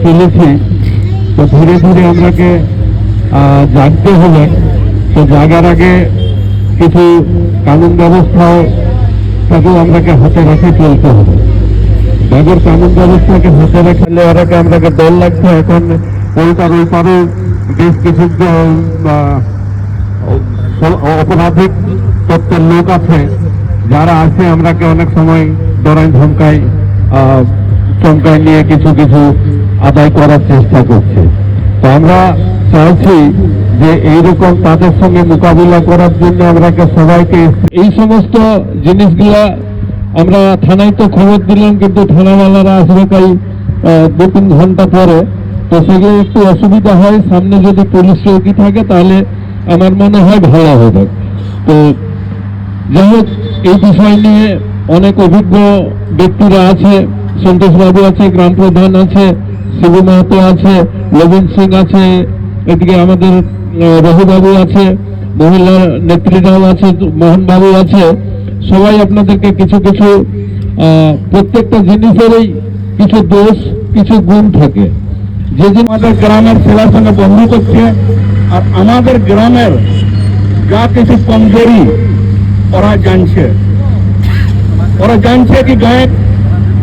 ফেলেছি। তো ধীরে ধীরে আমরাকে জাগতে হবে। তো জাগার আগে কিছু কানুন ব্যবস্থাও তাকেও আমরাকে হাতে রেখে চলতে হবে। বাগের কানুন ব্যবস্থাকে হাতে রাখলে ওরাকে আমরাকে দল লাগছে। এখন কলকাতার ওই পারে বেশ কিছু অপরাধিক তত্ত্বের লোক আছে যারা আছে আমরাকে অনেক সময় ডরাই ধমকাই চমকায় নিয়ে কিছু কিছু আদায় করার চেষ্টা করছে। তো আমরা চাইছি যে এইরকম তাদের সঙ্গে মোকাবিলা করার জন্য আমরাকে সবাইকে এই সমস্ত জিনিসগুলা আমরা থানায় তো খবর দিলাম, কিন্তু থানাওয়ালারা আসবে তাই 2-3 ঘন্টা পরে। তো সেগুলো একটু অসুবিধা হয়। সামনে যদি পুলিশ চৌকি থাকে তাহলে আমার মনে হয় ভালো হবে। তো যাই হোক, এই বিষয় নিয়ে অনেক অভিজ্ঞ ব্যক্তিরা আছে। সন্তোষবাবু আছে, গ্রাম প্রধান আছে, শিবু মাহাতো আছে, লবিন সিং আছে, এদিকে আমাদের রঘুবাবু আছে, মহিলা নেত্রীরাও আছে, মোহনবাবু আছে। সবাই আপনাদেরকে কিছু কিছু প্রত্যেকটা জিনিসেরই কিছু দোষ কিছু গুণ থাকে। যে আমাদের গ্রামের ছেলের সঙ্গে বন্ধু করছে, আর আমাদের গ্রামের যা কিছু কমজোরি ওরা জানছে। ওরা জানছে কি গায়ে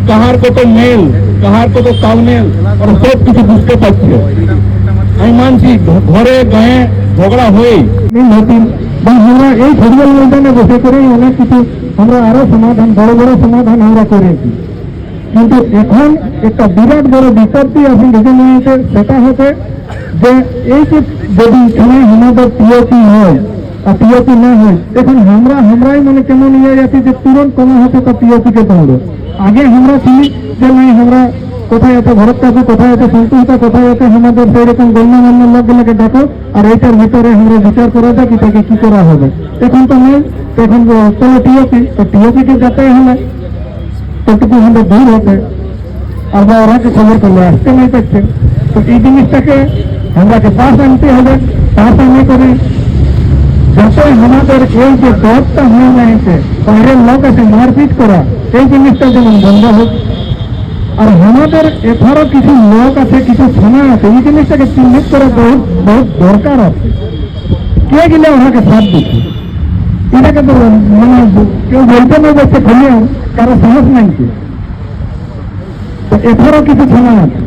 কাহার কত মেল, কাহার কত তালমেল, ওরা সব কিছু বুঝতে পারছে। আমি মানছি ঘরে গায়ে ঝগড়া হয়ে বা আমরা এই ফুটবল ময়দানে বসে করেই অনেক কিছু আমরা আরো সমাধান, বড় বড় সমাধান আমরা করেছি। কিন্তু এখন একটা বিরাট বড় বিপত্তি আছে দেখে নিয়েছে, সেটা হচ্ছে যে এই যে যদি এখানে আমাদের পিওপি হয় আর পিওপি না হয়, এখন আমরাই মানে কেমন নিয়ে যাচ্ছি যে তুরন্ত কোনো হচ্ছে তো পিওপিকে দৌড়ো। আগে আমরা ছিলি যে নাই আমরা কোথায় আছে ভরত কাকু, কোথায় আছে সন্তোষটা, কোথায় আছে আমাদের সেই রকম গণ্যমান্য লোকগুলোকে ডাকো আর এইটার ভিতরে আমরা বিচার করা যায় কি তাকে কি করা হবে। এখন তো নেই, এখন চলো টিওপি, তো টিওপিকে যেতে হলে ততটুকু আমাদের দূর হতে আর বা ওরাকে খবর করলে আসতে নাই পারছে। তো এই জিনিসটাকে আমরাকে পাশ আনতে হবে। পাশ আনে করে যাতে আমাদের এই যে দরটা হয়ে যাচ্ছে বাইরের লোক আছে মারপিট করা, এই জিনিসটা যেমন বন্ধ হোক। আর আমাদের এছাড়াও কিছু লোক আছে, কিছু থানা আছে, এই জিনিসটাকে চিহ্নিত করা বহুত দরকার আছে। কে গেলে ওনাকে সাথ দিচ্ছে, এটাকে তো মানে কেউ বলতে না যাচ্ছে খুলেও কারো সাহস নাই। তো এছাড়াও কিছু থানা আছে,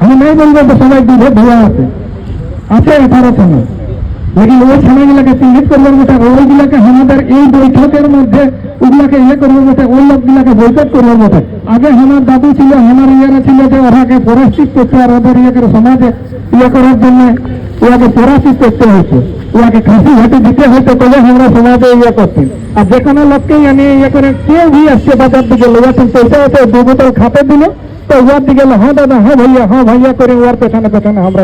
আমি নাই বলবো তো সবাই দুধে ধোয়া আছে, এছাড়াও থানা। লেকিন ওই থানাগুলাকে চিহ্নিত করবার মতো, ওইগুলাকে আমাদের এই বৈঠকের মধ্যে ওগুলাকে করবার মতো, ওই লোকগুলাকে বৈঠক করবার মতো। আগে আমার দাদু ছিল, আমার ইয়েরা ছিল যে ওরাকে পরাস্তিক করতে, আর ওদের ইয়েকে সমাজে করার জন্য ওয়াকে পরাস্তিক করতে হয়েছে, ওয়াকে খাসি ঘাটি দিতে হয়তো, তবে আমরা সমাজে করছি। আর যে কোনো লোককেই আমি করে কেউ ভি আসছে বাজার দিকে লোয়াছেন, পয়সা আছে 2 বোতল খাতে দিল, তো ওয়ার দিকে হ্যাঁ দাদা, হ্যাঁ ভাইয়া করে ওয়ার পেছনে পেছনে আমরা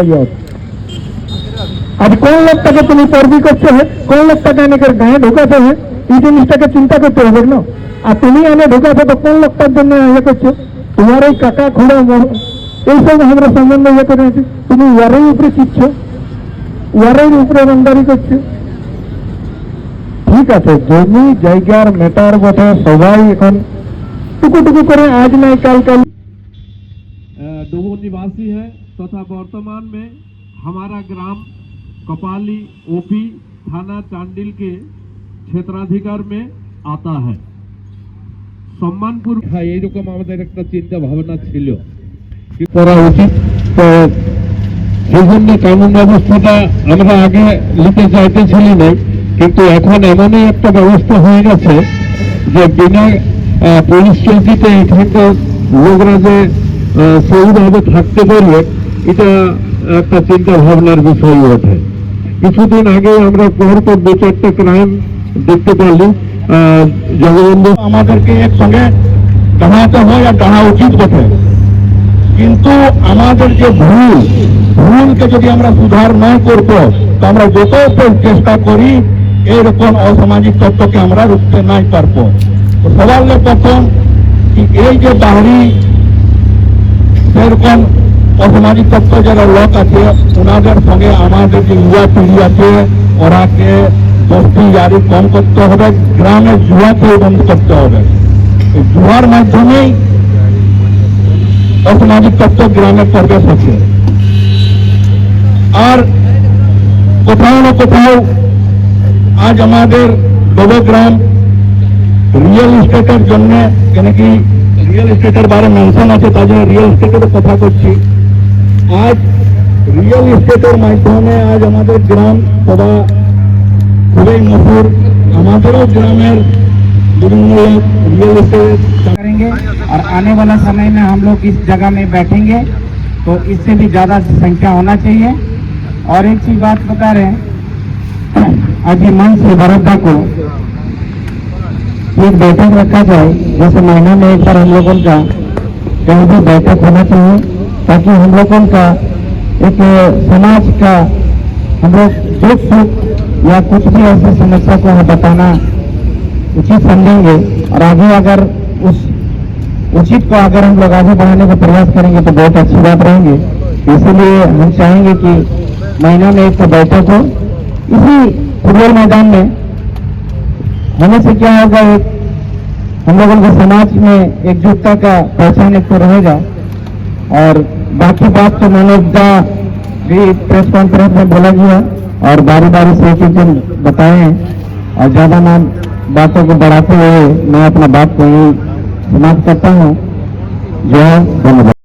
আজ কোন লোকটাকে তুমি চর্বি করতে হয়, কোন লোকটাকে এনেকে গায়ে ঢোকাতে হয়, এই জিনিসটাকে চিন্তা করতে হবে না। আর তুমি এনে ঢোকাছো তো কোন লোকটার জন্য করছো, তোমার এই কাকা খুঁড়ো এইসব আমরা সম্বন্ধে করে আছি। তুমি ওয়ারের উপরে চিচ্ছ, ওয়ারের উপরে রমদারি করছো। ঠিক আছে, জমি জায়গার মেটার বটে, সবাই এখন টুকু করে आज नहीं कल डोबो निवासी है तथा वर्तमान में हमारा ग्राम कपाली ओपी थाना चांडिल के क्षेत्राधिकार में आता है। सम्मानपुर এইরকম আমাদের একটা চিন্তা ভাবনা ছিল করা উচিত। তো সেই জন্য কানুন ব্যবস্থাটা আমরা আগে নিতে চাইতেছিলি না, কিন্তু এখন এমনই একটা ব্যবস্থা হয়ে গেছে যে বিনা পুলিশ চৌকিতে এখানকার লোকরা যে সৌভাবে থাকতে পারবে, এটা একটা চিন্তা ভাবনার বিষয় ওঠে। কিছুদিন আগে আমরা পর 2-4টা ক্রাইম দেখতে পারলি। জগবন্ধু আমাদেরকে একসঙ্গে দাঁড়াতে হয় আর দাঁড়া উচিত বটে, কিন্তু আমাদের যে ভুলকে যদি আমরা সুধার না করবো, তো আমরা যত চেষ্টা করি এইরকম অসামাজিক তত্ত্বকে আমরা রুখতে নাই পারবো। সবার প্রথম এই যে বাড়ি সেরকম অসামাজিক তত্ত্ব যারা লোক আছে, ওনাদের সঙ্গে আমাদের যে যুবা পিঢ়ি আছে ওরাকে বস্তি জারি কম করতে হবে, গ্রামে জুয়াকে বন্ধ করতে হবে। জুয়ার মাধ্যমেই অসামাজিক তত্ত্ব গ্রামে প্রবেশ হচ্ছে। আর কোথাও না কোথাও আজ আমাদের নবগ্রাম রিয়েল এস্টেটের জন্য, কেন কি রিয়েল এস্টেটের বারে মেনশন আছে, তার জন্য রিয়েল এস্টেটের কথা করছি। আজ রিয়েল এস্টেটের মাধ্যমে আজ আমাদের গ্রাম সভা খুবই মশুর। আমাদেরও গ্রামের বিভিন্ন रियल एस्टेट करेंगे और आने वाला समय में हम लोग इस जगह में बैठेंगे तो इससे भी ज्यादा संख्या होना चाहिए। और एक चीज बात बता रहे हैं, अभी मन से बड़ौदा को एक बैठक रखा जाए, जैसे महीना में एक बार हम लोगों का कहीं भी बैठक होना चाहिए, ताकि हम लोगों का एक समाज का हम लोग दुख सुख या कुछ भी ऐसी समस्या को हम बताना उचित समझेंगे। और आगे अगर उस उचित को अगर हम लोग आगे बढ़ाने का प्रयास करेंगे तो बहुत अच्छी बात रहेंगे। इसलिए हम चाहेंगे कि महीना में एक तो बैठक हो इसी फुटबॉल मैदान में। होने से क्या होगा, एक हम लोगों के समाज में एकजुटता का पहचान एक तो रहेगा। और बाकी बात तो मनोजदा भी प्रेस कॉन्फ्रेंस में बोला गया और बारी बारी से एक दिन बताए हैं। और ज्यादा नाम बातों को बढ़ाते हुए मैं अपना बात को यही समाप्त करता हूँ। जय धन्यवाद।